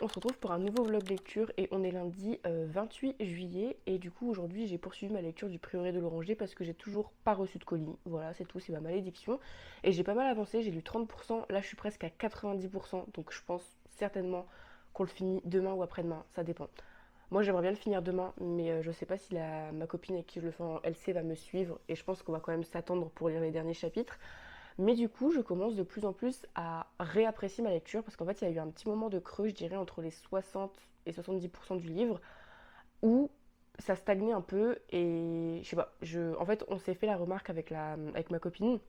On se retrouve pour un nouveau vlog lecture et on est lundi 28 juillet et du coup aujourd'hui j'ai poursuivi ma lecture du Prieuré de l'Oranger parce que j'ai toujours pas reçu de colis. Voilà, c'est tout, c'est ma malédiction. Et j'ai pas mal avancé, j'ai lu 30%, là je suis presque à 90%, donc je pense certainement qu'on le finit demain ou après-demain, ça dépend. Moi j'aimerais bien le finir demain, mais je sais pas si ma copine avec qui je le fais en LC va me suivre et je pense qu'on va quand même s'attendre pour lire les derniers chapitres. Mais du coup, je commence de plus en plus à réapprécier ma lecture parce qu'en fait, il y a eu un petit moment de creux, je dirais, entre les 60 et 70% du livre où ça stagnait un peu et je sais pas, en fait, on s'est fait la remarque avec ma copine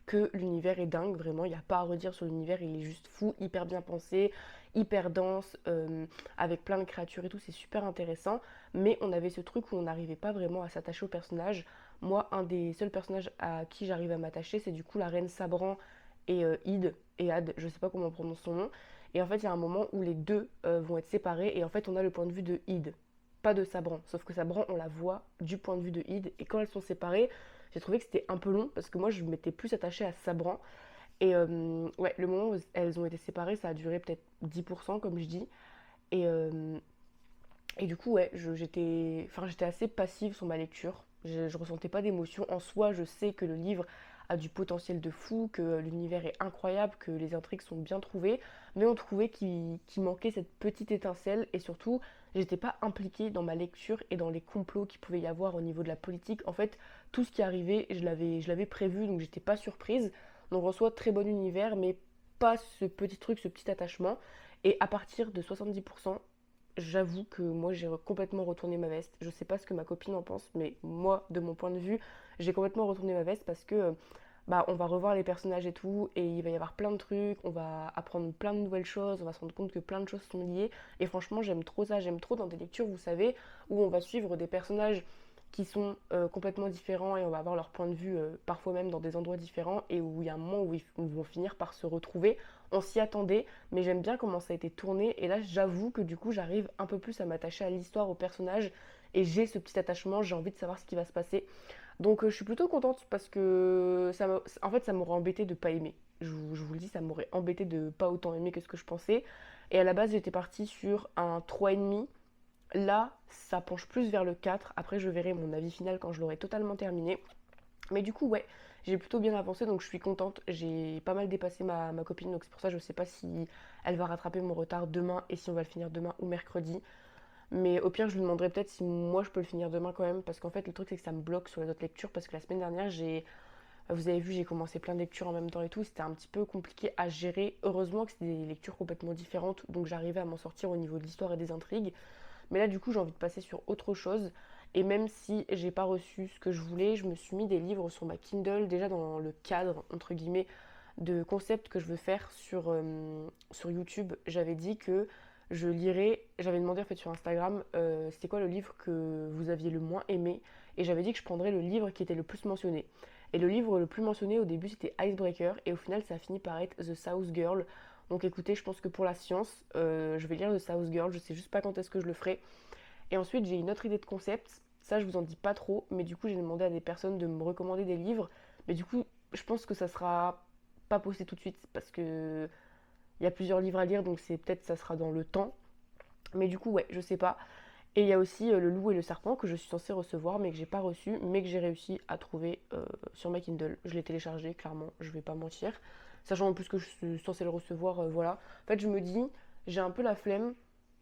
que l'univers est dingue, vraiment, il n'y a pas à redire sur l'univers, il est juste fou, hyper bien pensé, hyper dense, avec plein de créatures et tout, c'est super intéressant, mais on avait ce truc où on n'arrivait pas vraiment à s'attacher au personnage. Moi, un des seuls personnages à qui j'arrive à m'attacher, c'est du coup la reine Sabran et Ad, je sais pas comment on prononce son nom, et en fait, il y a un moment où les deux vont être séparés, et en fait, on a le point de vue de Id, pas de Sabran, sauf que Sabran, on la voit du point de vue de Id, et quand elles sont séparées, j'ai trouvé que c'était un peu long parce que moi je m'étais plus attachée à Sabran. Et ouais, le moment où elles ont été séparées, ça a duré peut-être 10% comme je dis. Et, euh, et du coup, ouais, j'étais assez passive sur ma lecture. Je ressentais pas d'émotion. En soi, je sais que le livre a du potentiel de fou, que l'univers est incroyable, que les intrigues sont bien trouvées, mais on trouvait qu'il manquait cette petite étincelle et surtout, j'étais pas impliquée dans ma lecture et dans les complots qu'il pouvait y avoir au niveau de la politique. En fait, tout ce qui arrivait, je l'avais prévu, donc j'étais pas surprise. Donc en soi, très bon univers, mais pas ce petit truc, ce petit attachement. Et à partir de 70%, j'avoue que moi j'ai complètement retourné ma veste. Je sais pas ce que ma copine en pense, mais moi, de mon point de vue, j'ai complètement retourné ma veste parce que bah, on va revoir les personnages et tout, et il va y avoir plein de trucs, on va apprendre plein de nouvelles choses, on va se rendre compte que plein de choses sont liées. Et franchement, j'aime trop ça, j'aime trop dans des lectures, vous savez, où on va suivre des personnages qui sont complètement différents et on va avoir leur point de vue parfois même dans des endroits différents et où il y a un moment où ils vont finir par se retrouver. On s'y attendait, mais j'aime bien comment ça a été tourné et là j'avoue que du coup j'arrive un peu plus à m'attacher à l'histoire, au personnage et j'ai ce petit attachement, j'ai envie de savoir ce qui va se passer. Donc je suis plutôt contente parce que en fait ça m'aurait embêté de pas aimer. Je vous le dis, ça m'aurait embêté de pas autant aimer que ce que je pensais. Et à la base j'étais partie sur un 3,5. Là, ça penche plus vers le 4. Après, je verrai mon avis final quand je l'aurai totalement terminé. Mais du coup, ouais, j'ai plutôt bien avancé, donc je suis contente. J'ai pas mal dépassé ma copine, donc c'est pour ça que je sais pas si elle va rattraper mon retard demain et si on va le finir demain ou mercredi. Mais au pire, je lui demanderai peut-être si moi je peux le finir demain quand même, parce qu'en fait, le truc c'est que ça me bloque sur les autres lectures, parce que la semaine dernière, vous avez vu, j'ai commencé plein de lectures en même temps et tout, c'était un petit peu compliqué à gérer. Heureusement que c'était des lectures complètement différentes, donc j'arrivais à m'en sortir au niveau de l'histoire et des intrigues. Mais là, du coup, j'ai envie de passer sur autre chose. Et même si j'ai pas reçu ce que je voulais, je me suis mis des livres sur ma Kindle, déjà dans le cadre, entre guillemets, de concepts que je veux faire sur YouTube. J'avais dit que je lirais, j'avais demandé en fait sur Instagram, c'était quoi le livre que vous aviez le moins aimé. Et j'avais dit que je prendrais le livre qui était le plus mentionné. Et le livre le plus mentionné au début c'était Icebreaker, et au final ça a fini par être The South Girl. Donc écoutez, je pense que pour la science, je vais lire The South Girl, je sais juste pas quand est-ce que je le ferai. Et ensuite, j'ai une autre idée de concept, ça je vous en dis pas trop, mais du coup j'ai demandé à des personnes de me recommander des livres. Mais du coup, je pense que ça sera pas posté tout de suite parce que il y a plusieurs livres à lire, donc c'est peut-être ça sera dans le temps. Mais du coup, ouais, je sais pas. Et il y a aussi Le Loup et le Serpent que je suis censée recevoir, mais que j'ai pas reçu, mais que j'ai réussi à trouver sur ma Kindle. Je l'ai téléchargé, clairement, je vais pas mentir. Sachant en plus que je suis censée le recevoir, voilà. En fait, je me dis, j'ai un peu la flemme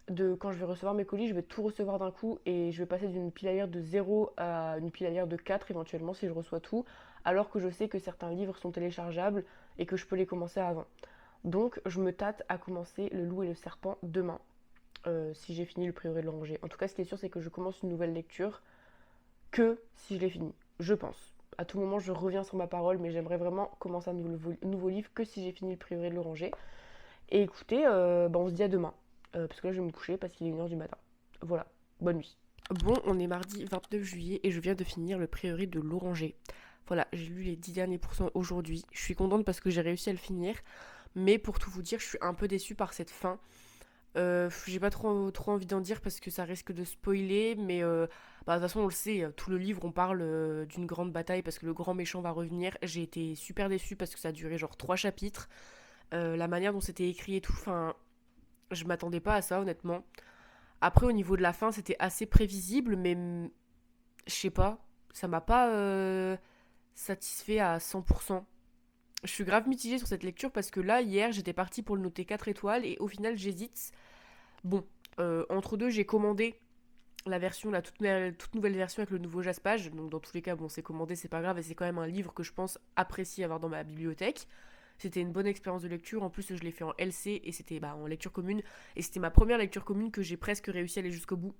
de quand je vais recevoir mes colis, je vais tout recevoir d'un coup et je vais passer d'une pile à lire de 0 à une pile à lire de 4 éventuellement si je reçois tout, alors que je sais que certains livres sont téléchargeables et que je peux les commencer avant. Donc je me tâte à commencer Le Loup et le Serpent demain, si j'ai fini le Prieuré de l'Oranger. En tout cas, ce qui est sûr, c'est que je commence une nouvelle lecture que si je l'ai fini, je pense. À tout moment, je reviens sur ma parole, mais j'aimerais vraiment commencer un nouveau livre que si j'ai fini le Prieuré de l'Oranger. Et écoutez, bah, on se dit à demain. Parce que là, je vais me coucher parce qu'il est 1h du matin. Voilà, bonne nuit. Bon, on est mardi 29 juillet et je viens de finir le Prieuré de l'Oranger. Voilà, j'ai lu les 10 derniers pourcents aujourd'hui. Je suis contente parce que j'ai réussi à le finir. Mais pour tout vous dire, je suis un peu déçue par cette fin. J'ai pas trop envie d'en dire parce que ça risque de spoiler, mais bah, de toute façon on le sait, tout le livre on parle d'une grande bataille parce que le grand méchant va revenir. J'ai été super déçue parce que ça a duré genre 3 chapitres. La manière dont c'était écrit et tout, enfin Je m'attendais pas à ça, honnêtement. Après, au niveau de la fin, c'était assez prévisible, mais je sais pas, ça m'a pas satisfait à 100%. Je suis grave mitigée sur cette lecture parce que là, hier, j'étais partie pour le noter 4 étoiles et au final, j'hésite. Bon, entre deux, j'ai commandé la version, la toute nouvelle version avec le nouveau jaspage. Donc, dans tous les cas, bon, c'est commandé, c'est pas grave et c'est quand même un livre que je pense apprécier avoir dans ma bibliothèque. C'était une bonne expérience de lecture. En plus, je l'ai fait en LC et c'était en lecture commune. Et c'était ma première lecture commune que j'ai presque réussi à aller jusqu'au bout.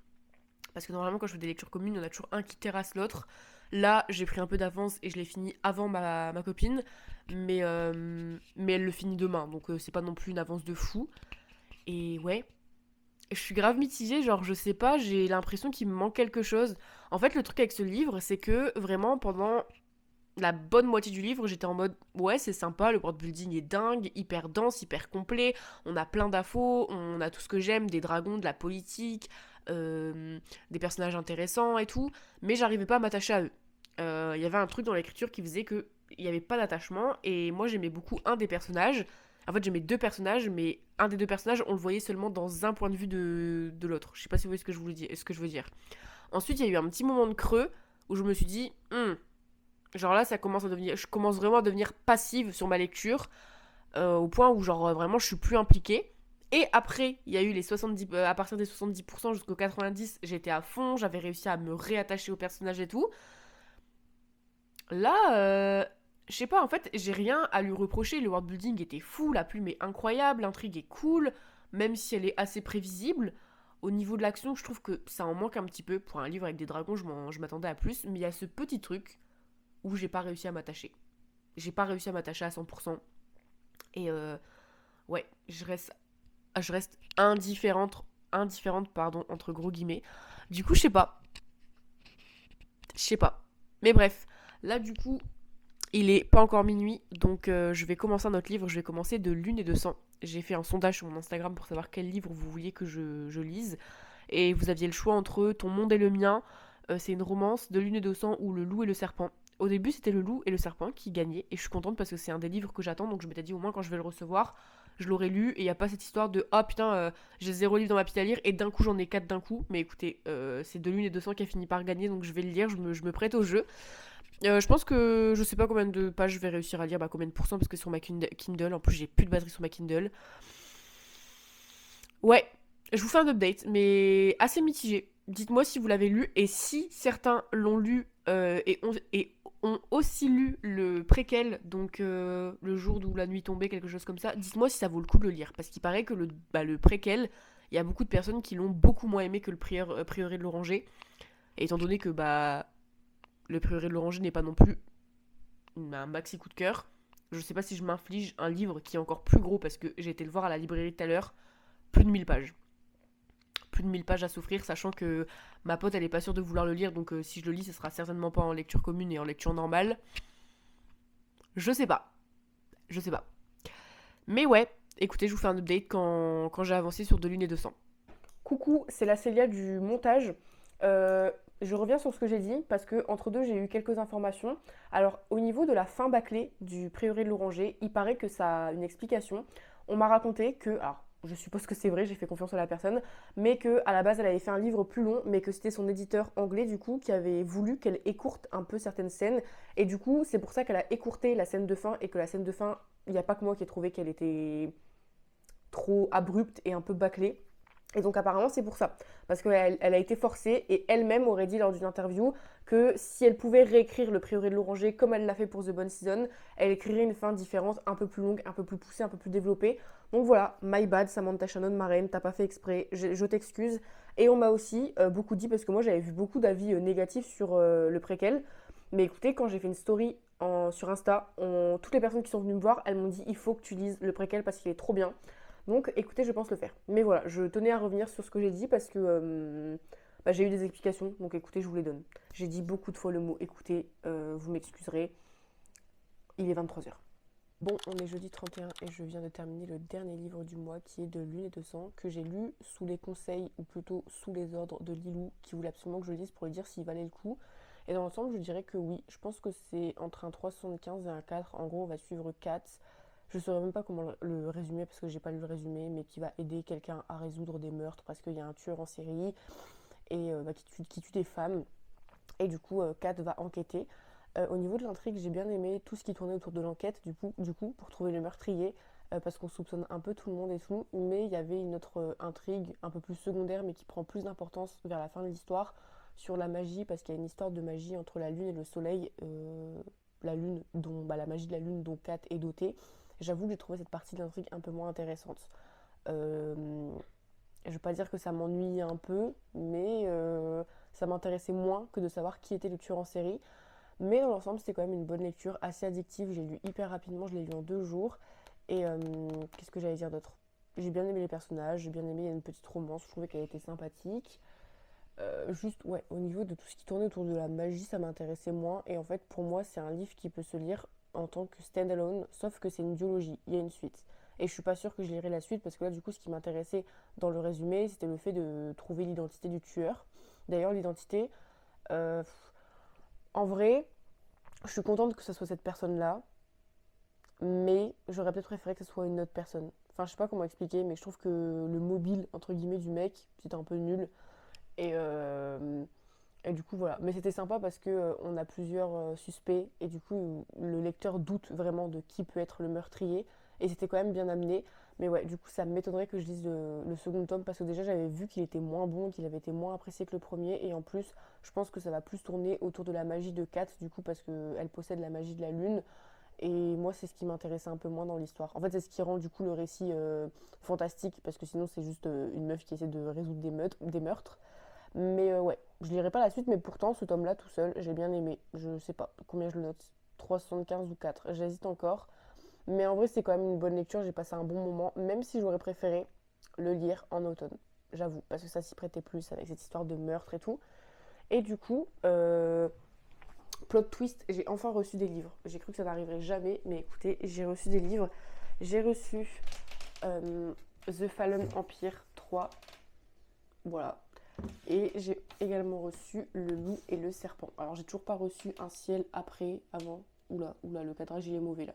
Parce que normalement, quand je fais des lectures communes, il y en a toujours un qui terrasse l'autre. Là, j'ai pris un peu d'avance et je l'ai fini avant ma copine. Mais elle le finit demain. Donc, c'est pas non plus une avance de fou. Et ouais, je suis grave mitigée. Genre, je sais pas, j'ai l'impression qu'il me manque quelque chose. En fait, le truc avec ce livre, c'est que vraiment, pendant la bonne moitié du livre, j'étais en mode ouais, c'est sympa, le world building est dingue, hyper dense, hyper complet, on a plein d'infos, on a tout ce que j'aime, des dragons, de la politique, des personnages intéressants et tout, mais j'arrivais pas à m'attacher à eux. Il y avait un truc dans l'écriture qui faisait que il n'y avait pas d'attachement et moi j'aimais beaucoup un des personnages. En fait, j'aimais deux personnages, mais un des deux personnages, on le voyait seulement dans un point de vue de l'autre. Je sais pas si vous voyez ce que je veux dire. Ensuite, il y a eu un petit moment de creux où je me suis dit, genre là, ça commence à devenir, je commence vraiment à devenir passive sur ma lecture, au point où genre vraiment je suis plus impliquée. Et après, il y a eu les 70, à partir des 70% jusqu'aux 90, j'étais à fond, j'avais réussi à me réattacher au personnage et tout. Là, je sais pas, en fait, j'ai rien à lui reprocher. Le world building était fou, la plume est incroyable, l'intrigue est cool, même si elle est assez prévisible. Au niveau de l'action, je trouve que ça en manque un petit peu. Pour un livre avec des dragons, je m'attendais à plus, mais il y a ce petit truc où j'ai pas réussi à m'attacher. J'ai pas réussi à m'attacher à 100%. Et ouais, je reste indifférente, pardon, entre gros guillemets. Du coup, je sais pas. Mais bref, là du coup, il est pas encore minuit, donc je vais commencer un autre livre. Je vais commencer de Lune et de Sang. J'ai fait un sondage sur mon Instagram pour savoir quel livre vous vouliez que je lise. Et vous aviez le choix entre Ton monde et le mien, c'est une romance, de Lune et de Sang ou Le loup et le serpent. Au début, c'était Le loup et le serpent qui gagnaient. Et je suis contente parce que c'est un des livres que j'attends. Donc je m'étais dit, au moins, quand je vais le recevoir, je l'aurai lu. Et il n'y a pas cette histoire de ah putain, j'ai zéro livre dans ma pile à lire. Et d'un coup, j'en ai quatre d'un coup. Mais écoutez, c'est De Lune et de Sang qui a fini par gagner. Donc je vais le lire. Je me prête au jeu. Je pense que je sais pas combien de pages je vais réussir à lire. Bah, combien de pourcents parce que sur ma Kindle. En plus, j'ai plus de batterie sur ma Kindle. Ouais, je vous fais un update, mais assez mitigé. Dites-moi si vous l'avez lu et si certains l'ont lu et ont aussi lu le préquel, donc le jour où la nuit tombait, quelque chose comme ça. Dites-moi si ça vaut le coup de le lire, parce qu'il paraît que le préquel, il y a beaucoup de personnes qui l'ont beaucoup moins aimé que le prieuré de l'Oranger. Et étant donné que le prieuré de l'Oranger n'est pas non plus un maxi coup de cœur, je sais pas si je m'inflige un livre qui est encore plus gros, parce que j'ai été le voir à la librairie tout à l'heure, plus de 1000 pages. Plus de 1000 pages à souffrir, sachant que ma pote elle est pas sûre de vouloir le lire, donc si je le lis, ce sera certainement pas en lecture commune et en lecture normale. Je sais pas, je sais pas. Mais ouais, écoutez, je vous fais un update quand j'ai avancé sur De Lune et de Sang. Coucou, c'est la Célia du montage. Je reviens sur ce que j'ai dit parce que entre deux j'ai eu quelques informations. Alors au niveau de la fin bâclée du prieuré de l'Oranger, il paraît que ça a une explication. On m'a raconté que, alors je suppose que c'est vrai, j'ai fait confiance à la personne, mais que à la base elle avait fait un livre plus long, mais que c'était son éditeur anglais du coup qui avait voulu qu'elle écourte un peu certaines scènes. Et du coup c'est pour ça qu'elle a écourté la scène de fin et que la scène de fin, il n'y a pas que moi qui ai trouvé qu'elle était trop abrupte et un peu bâclée. Et donc apparemment c'est pour ça, parce qu'elle a été forcée et elle-même aurait dit lors d'une interview que si elle pouvait réécrire le prieuré de l'Oranger comme elle l'a fait pour The Bone Season, elle écrirait une fin différente, un peu plus longue, un peu plus poussée, un peu plus développée. Donc voilà, my bad Samantha Shannon, ma reine, t'as pas fait exprès, je t'excuse. Et on m'a aussi beaucoup dit, parce que moi j'avais vu beaucoup d'avis négatifs sur le préquel, mais écoutez, quand j'ai fait une story sur Insta, toutes les personnes qui sont venues me voir, elles m'ont dit il faut que tu lises le préquel parce qu'il est trop bien. Donc écoutez, je pense le faire. Mais voilà, je tenais à revenir sur ce que j'ai dit parce que j'ai eu des explications. Donc écoutez, je vous les donne. J'ai dit beaucoup de fois le mot écoutez, vous m'excuserez. Il est 23h. Bon, on est jeudi 31 et je viens de terminer le dernier livre du mois qui est de Lune et de Sang que j'ai lu sous les conseils ou plutôt sous les ordres de Lilou qui voulait absolument que je le lise pour lui dire s'il valait le coup. Et dans l'ensemble, je dirais que oui. Je pense que c'est entre un 3,75 et un 4. En gros, on va suivre 4. Je saurais même pas comment le résumer parce que j'ai pas lu le résumé, mais qui va aider quelqu'un à résoudre des meurtres parce qu'il y a un tueur en série et qui tue des femmes. Et du coup, Kat va enquêter. Au niveau de l'intrigue, j'ai bien aimé tout ce qui tournait autour de l'enquête, du coup, pour trouver le meurtrier, parce qu'on soupçonne un peu tout le monde et tout, mais il y avait une autre intrigue un peu plus secondaire, mais qui prend plus d'importance vers la fin de l'histoire, sur la magie, parce qu'il y a une histoire de magie entre la lune et le soleil, la lune, la magie de la lune dont Kat est dotée. J'avoue que j'ai trouvé cette partie de l'intrigue un peu moins intéressante. Euh, je ne vais pas dire que ça m'ennuie un peu, mais ça m'intéressait moins que de savoir qui était le tueur en série. Mais dans l'ensemble, c'était quand même une bonne lecture, assez addictive. J'ai lu hyper rapidement, je l'ai lu en 2 jours. Et qu'est-ce que j'allais dire d'autre? J'ai bien aimé les personnages, j'ai bien aimé, il y a une petite romance, je trouvais qu'elle était sympathique. Juste, ouais, au niveau de tout ce qui tournait autour de la magie, ça m'intéressait moins. Et en fait, pour moi, c'est un livre qui peut se lire en tant que stand-alone, sauf que c'est une duologie, il y a une suite. Et je suis pas sûre que je lirai la suite parce que là, du coup, ce qui m'intéressait dans le résumé, c'était le fait de trouver l'identité du tueur. D'ailleurs, l'identité, euh, en vrai, je suis contente que ce soit cette personne-là, mais j'aurais peut-être préféré que ce soit une autre personne. Enfin, je sais pas comment expliquer, mais je trouve que le mobile, entre guillemets, du mec, c'était un peu nul. Et, euh, et du coup, voilà. Mais c'était sympa parce que on a plusieurs suspects et du coup, le lecteur doute vraiment de qui peut être le meurtrier. Et c'était quand même bien amené. Mais ouais, du coup, ça m'étonnerait que je lise le second tome parce que déjà, j'avais vu qu'il était moins bon, qu'il avait été moins apprécié que le premier. Et en plus, je pense que ça va plus tourner autour de la magie de Kat, du coup, parce qu'elle possède la magie de la lune. Et moi, c'est ce qui m'intéressait un peu moins dans l'histoire. En fait, c'est ce qui rend du coup le récit fantastique parce que sinon, c'est juste une meuf qui essaie de résoudre des meurtres. Mais ouais, je lirai pas la suite, mais pourtant, ce tome-là, tout seul, j'ai bien aimé. Je sais pas combien je le note, 3,75 ou 4. J'hésite encore. Mais en vrai, c'est quand même une bonne lecture, j'ai passé un bon moment, même si j'aurais préféré le lire en automne. J'avoue, parce que ça s'y prêtait plus avec cette histoire de meurtre et tout. Et du coup, plot twist, j'ai enfin reçu des livres. J'ai cru que ça n'arriverait jamais, mais écoutez, j'ai reçu des livres. J'ai reçu The Fallen Empire 3. Voilà, et j'ai également reçu Le Loup et le Serpent. Alors, j'ai toujours pas reçu Un ciel après, avant. Oula, le cadrage il est mauvais là.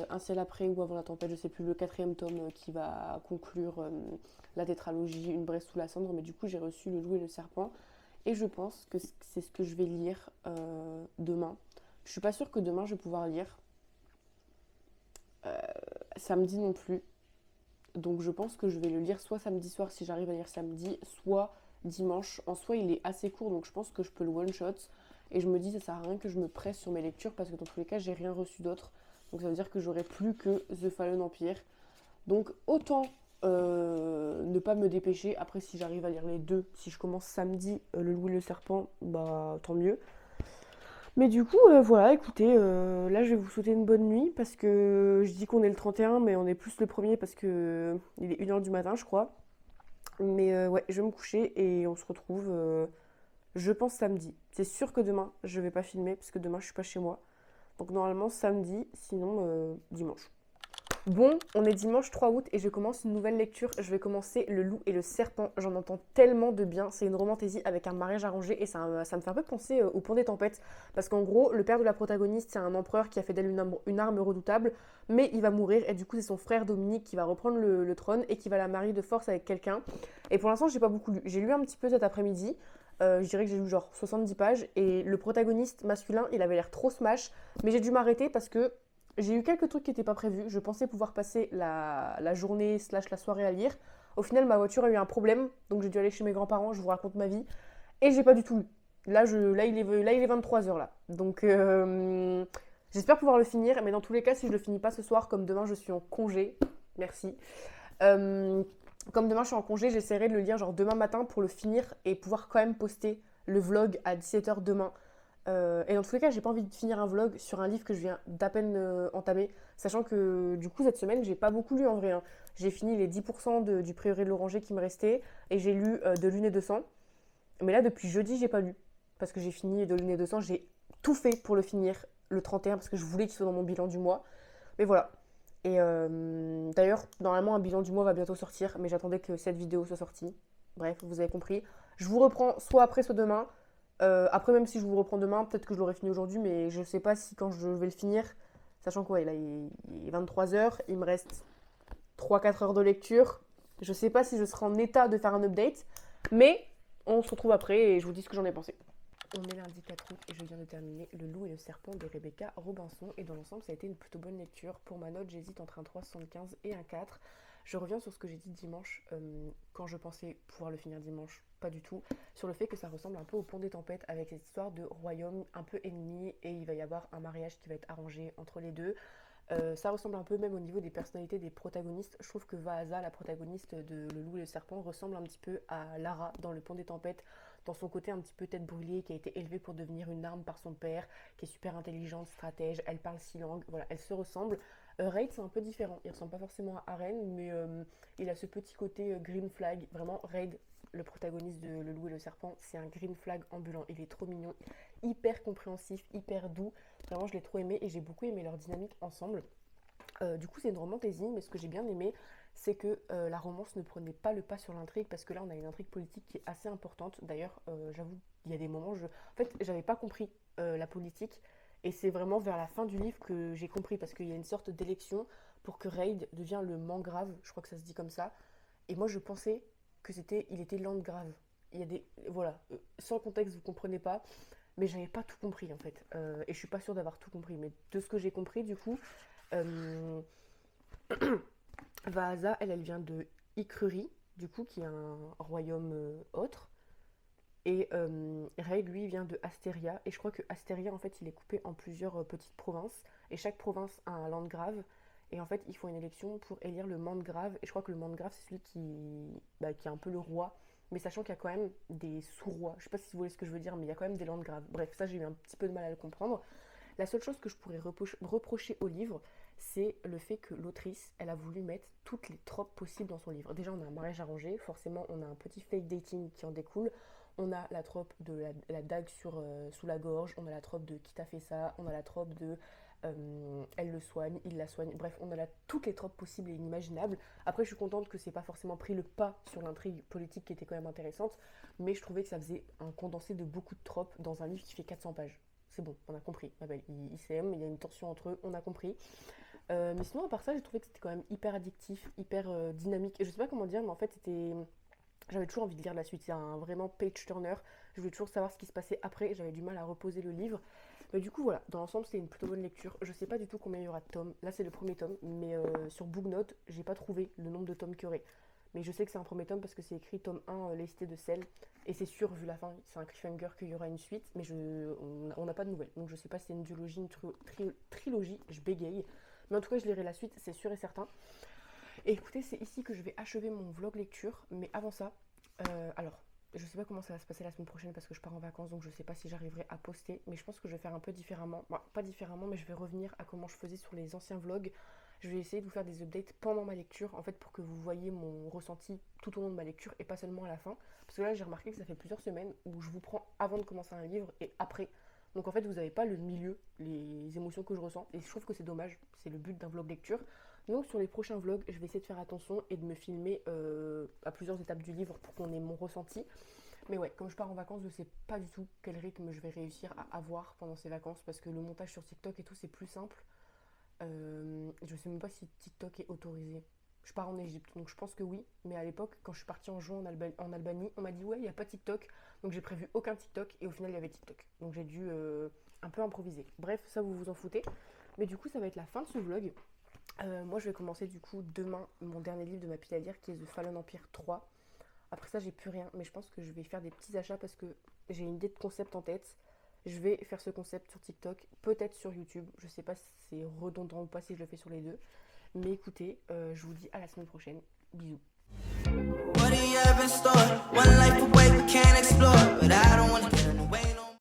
Un ciel après ou avant la tempête, je sais plus, le quatrième tome qui va conclure la tétralogie Une braise sous la cendre. Mais du coup, j'ai reçu Le Loup et le Serpent. Et je pense que c'est ce que je vais lire demain. Je suis pas sûre que demain je vais pouvoir lire. Samedi non plus. Donc je pense que je vais le lire soit samedi soir si j'arrive à lire samedi, soit dimanche. En soi, il est assez court, donc je pense que je peux le one-shot. Et je me dis, ça sert à rien que je me presse sur mes lectures parce que dans tous les cas, j'ai rien reçu d'autre. Donc ça veut dire que j'aurai plus que The Fallen Empire. Donc autant ne pas me dépêcher. Après, si j'arrive à lire les deux, si je commence samedi Le Loup et le Serpent, bah tant mieux. Mais du coup, voilà, écoutez, là je vais vous souhaiter une bonne nuit parce que je dis qu'on est le 31, mais on est plus le premier parce que il est 1h du matin, je crois. Mais ouais, je vais me coucher et on se retrouve, je pense, samedi. C'est sûr que demain, je vais pas filmer parce que demain, je suis pas chez moi. Donc normalement, samedi, sinon dimanche. Bon, on est dimanche 3 août et je commence une nouvelle lecture. Je vais commencer Le Loup et le Serpent. J'en entends tellement de bien. C'est une romantaisie avec un mariage arrangé et ça me fait un peu penser au Pont des Tempêtes. Parce qu'en gros, le père de la protagoniste, c'est un empereur qui a fait d'elle une arme redoutable, mais il va mourir et du coup, c'est son frère Dominique qui va reprendre le trône et qui va la marier de force avec quelqu'un. Et pour l'instant, j'ai pas beaucoup lu. J'ai lu un petit peu cet après-midi. Je dirais que j'ai lu genre 70 pages et le protagoniste masculin, il avait l'air trop smash, mais j'ai dû m'arrêter parce que j'ai eu quelques trucs qui n'étaient pas prévus. Je pensais pouvoir passer la journée slash la soirée à lire. Au final, ma voiture a eu un problème, donc j'ai dû aller chez mes grands-parents, je vous raconte ma vie. Et j'ai pas du tout lu. Là, il est 23h là. Donc j'espère pouvoir le finir, mais dans tous les cas, si je le finis pas ce soir, comme demain je suis en congé, merci. Euh, Comme demain je suis en congé, j'essaierai de le lire genre demain matin pour le finir et pouvoir quand même poster le vlog à 17h demain. Et dans tous les cas, j'ai pas envie de finir un vlog sur un livre que je viens d'à peine entamer, sachant que du coup cette semaine j'ai pas beaucoup lu en vrai, hein. J'ai fini les 10% du Prieuré de l'Oranger qui me restait et j'ai lu De Lune et de Sang. Mais là depuis jeudi j'ai pas lu parce que j'ai fini De Lune et de Sang, j'ai tout fait pour le finir le 31 parce que je voulais qu'il soit dans mon bilan du mois. Mais voilà. Et d'ailleurs, normalement un bilan du mois va bientôt sortir, mais j'attendais que cette vidéo soit sortie. Bref, vous avez compris. Je vous reprends soit après, soit demain. Après, même si je vous reprends demain, peut-être que je l'aurai fini aujourd'hui, mais je sais pas si quand je vais le finir, Sachant quoi, là, il est 23h, il me reste 3-4 heures de lecture. Je sais pas si je serai en état de faire un update, mais on se retrouve après et je vous dis ce que j'en ai pensé. On est lundi 4 août et je viens de terminer Le Loup et le Serpent de Rebecca Robinson. Et dans l'ensemble, ça a été une plutôt bonne lecture. Pour ma note, j'hésite entre un 3,75 et un 4. Je reviens sur ce que j'ai dit dimanche, quand je pensais pouvoir le finir dimanche, pas du tout, sur le fait que ça ressemble un peu au Pont des Tempêtes avec cette histoire de royaume un peu ennemi et il va y avoir un mariage qui va être arrangé entre les deux. Ça ressemble un peu même au niveau des personnalités des protagonistes. Je trouve que Vaasa, la protagoniste de Le Loup et le Serpent, ressemble un petit peu à Lara dans Le Pont des Tempêtes, dans son côté un petit peu tête brûlée, qui a été élevée pour devenir une arme par son père, qui est super intelligente, stratège, elle parle 6 langues, voilà, elle se ressemble. Raid c'est un peu différent, il ressemble pas forcément à Aren, mais il a ce petit côté green flag, vraiment Raid, le protagoniste de Le Loup et le Serpent, c'est un green flag ambulant, il est trop mignon, hyper compréhensif, hyper doux, vraiment je l'ai trop aimé et j'ai beaucoup aimé leur dynamique ensemble. Du coup c'est une romantaisie, mais ce que j'ai bien aimé c'est que la romance ne prenait pas le pas sur l'intrigue, parce que là on a une intrigue politique qui est assez importante. D'ailleurs j'avoue il y a des moments en fait j'avais pas compris la politique, et c'est vraiment vers la fin du livre que j'ai compris, parce qu'il y a une sorte d'élection pour que Raid devienne le Mangrave, je crois que ça se dit comme ça, et moi je pensais que il était Landgrave. Il y a des, voilà, sans contexte vous comprenez pas, mais j'avais pas tout compris en fait. Et je suis pas sûre d'avoir tout compris, mais de ce que j'ai compris du coup, euh, Vaasa, elle vient de Ikruri, du coup, qui est un royaume autre. Et Raid, lui, vient de Astéria. Et je crois que Astéria, en fait, il est coupé en plusieurs petites provinces. Et chaque province a un landgrave. Et en fait, ils font une élection pour élire le Mandgrave. Et je crois que le Mandgrave, c'est celui qui est un peu le roi. Mais sachant qu'il y a quand même des sous-rois. Je sais pas si vous voyez ce que je veux dire, mais il y a quand même des landgraves. Bref, ça, j'ai eu un petit peu de mal à le comprendre. La seule chose que je pourrais reprocher au livre, c'est le fait que l'autrice, elle a voulu mettre toutes les tropes possibles dans son livre. Déjà, on a un mariage arrangé, forcément, on a un petit fake dating qui en découle. On a la trope de la dague sous la gorge, on a la trope de qui t'a fait ça, on a la trope de elle le soigne, il la soigne. Bref, on a toutes les tropes possibles et inimaginables. Après, je suis contente que c'est pas forcément pris le pas sur l'intrigue politique qui était quand même intéressante, mais je trouvais que ça faisait un condensé de beaucoup de tropes dans un livre qui fait 400 pages. C'est bon, on a compris, ma belle. Ils s'aiment, il y a une tension entre eux, on a compris. Mais sinon, à part ça, j'ai trouvé que c'était quand même hyper addictif, hyper dynamique. Et je sais pas comment dire, mais en fait, j'avais toujours envie de lire la suite. C'est un vraiment page turner. Je voulais toujours savoir ce qui se passait après. J'avais du mal à reposer le livre. Mais du coup, voilà, dans l'ensemble, c'était une plutôt bonne lecture. Je sais pas du tout combien il y aura de tomes. Là, c'est le premier tome, mais sur Booknote, j'ai pas trouvé le nombre de tomes qu'il y aurait. Mais je sais que c'est un premier tome parce que c'est écrit tome 1, Les Cités de Sel. Et c'est sûr, vu la fin, c'est un cliffhanger qu'il y aura une suite. Mais on n'a pas de nouvelles. Donc je sais pas si c'est une duologie, une trilogie. Je bégaye. Mais en tout cas, je lirai la suite, c'est sûr et certain. Et écoutez, c'est ici que je vais achever mon vlog lecture. Mais avant ça, alors, je sais pas comment ça va se passer la semaine prochaine parce que je pars en vacances, donc je sais pas si j'arriverai à poster. Mais je pense que je vais faire un peu différemment. Bon, pas différemment, mais je vais revenir à comment je faisais sur les anciens vlogs. Je vais essayer de vous faire des updates pendant ma lecture, en fait, pour que vous voyez mon ressenti tout au long de ma lecture et pas seulement à la fin. Parce que là, j'ai remarqué que ça fait plusieurs semaines où je vous prends avant de commencer un livre et après. Donc en fait, vous n'avez pas le milieu, les émotions que je ressens. Et je trouve que c'est dommage, c'est le but d'un vlog lecture. Donc sur les prochains vlogs, je vais essayer de faire attention et de me filmer à plusieurs étapes du livre pour qu'on ait mon ressenti. Mais ouais, comme je pars en vacances, je sais pas du tout quel rythme je vais réussir à avoir pendant ces vacances, parce que le montage sur TikTok et tout, c'est plus simple. Je sais même pas si TikTok est autorisé. Je pars en Égypte, donc je pense que oui. Mais à l'époque, quand je suis partie en juin en Albanie, on m'a dit ouais, il n'y a pas TikTok. Donc j'ai prévu aucun TikTok et au final, il y avait TikTok. Donc j'ai dû un peu improviser. Bref, ça, vous vous en foutez. Mais du coup, ça va être la fin de ce vlog. Moi, je vais commencer du coup demain mon dernier livre de ma pile à lire qui est The Fallen Empire 3. Après ça, j'ai plus rien. Mais je pense que je vais faire des petits achats parce que j'ai une idée de concept en tête. Je vais faire ce concept sur TikTok, peut-être sur YouTube. Je sais pas si c'est redondant ou pas si je le fais sur les deux. Mais écoutez, je vous dis à la semaine prochaine. Bisous. What do you have in store? One life away we can't explore, but I don't wanna get in the way.